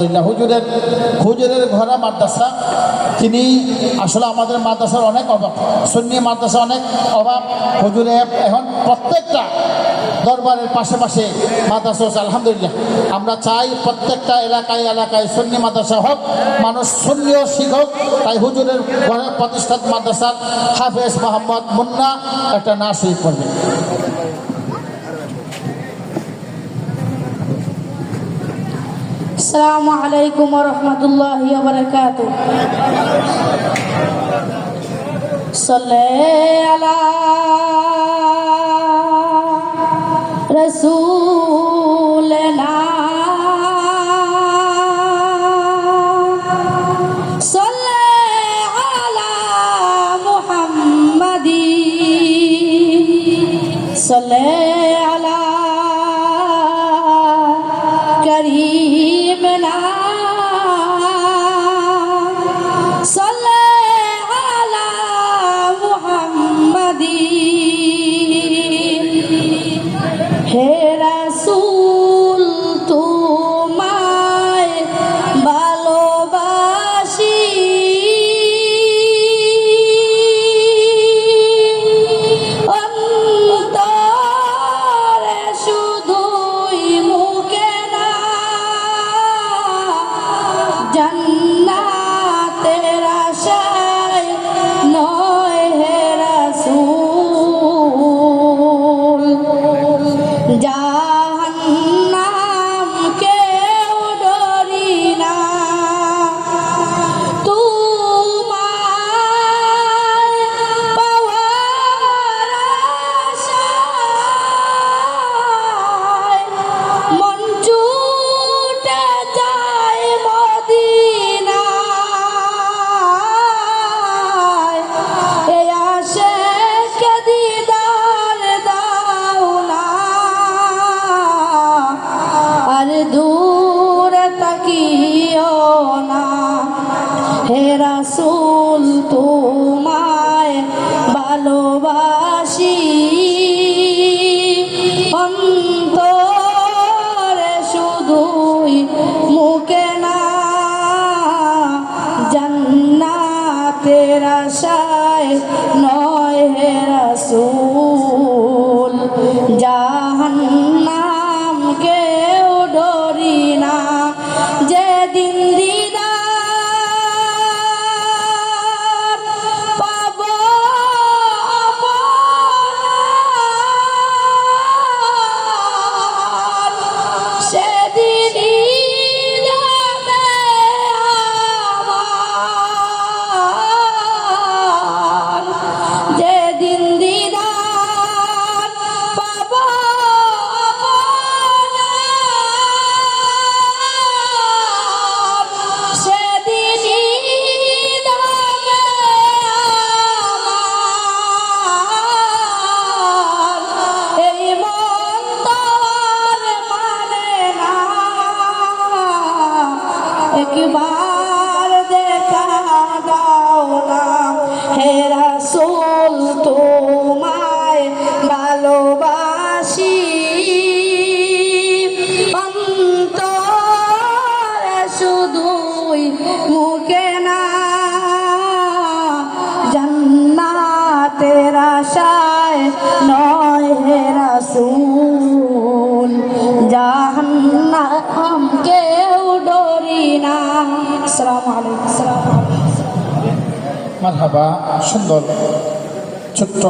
হুজুরের হুজুরের ঘোরা মাদ্রাসা, তিনি আসলে আমাদের মাদ্রাসার অনেক অভাব, সুন্নি মাদ্রাসা অনেক অভাব। হুজুরে এখন প্রত্যেকটা দরবারের পাশে পাশে মাদ্রাসা হচ্ছে। আলহামদুলিল্লাহ, আমরা চাই প্রত্যেকটা এলাকায় এলাকায় সুন্নি মাদ্রাসা হোক, মানুষ সুন্নিও শিখুক। তাই হুজুরের ঘরের প্রতিষ্ঠাত মাদ্রাসার হাফেজ মোহাম্মদ মুন্না একটা নাচ শরীফ করবে। আসসালামু আলাইকুম ওয়া রাহমাতুল্লাহি ওয়া বারাকাতুহু। সাল্লাল্লাহু আলা রাসূলিনা সাল্লাল্লাহু আলা মুহাম্মাদিন সাল্লাল্লাহু আলা করিমনা সাল্লাল্লাহু আলা মুহাম্মাদিন। হে রাসূল তোমায় ভালোবাসি, অন্তরে শুধুই মুখে না, জান্নাতের আশায় নয় হে রাসূল। জাহান্নাম কেউ ডরি না, তোমায় পাওয়ার আশায় মন ছুটে যায় মদিনায়। এই আশিক দিদার দাও না, আর দূরে তাকিও না। হে রাসূল তোমায় ভালোবাসি, অন্তরে শুধুই মুখে না, জান্নাতের আশায় নয় হে রাসূল। জাহান্নাম কেউ ডরি না, যেদিন দিদার পাবো আপনার, সেদিনই যাবে আমার। যেদিন দিদার পাবো আপনার, সেদিনই যাবে আমার। এই মন তো আর মানে না, একবার দেখা দাও না। হে রাসূল তোমায় ভালোবাসি, অন্তরে শুধুই মুখে না, জান্নাতের আশায় নয় হে রাসূল। জাহান্নাম কেউ ডরি না। আসসালামু আলাইকুম। মারহাবা, সুন্দর ছোট্ট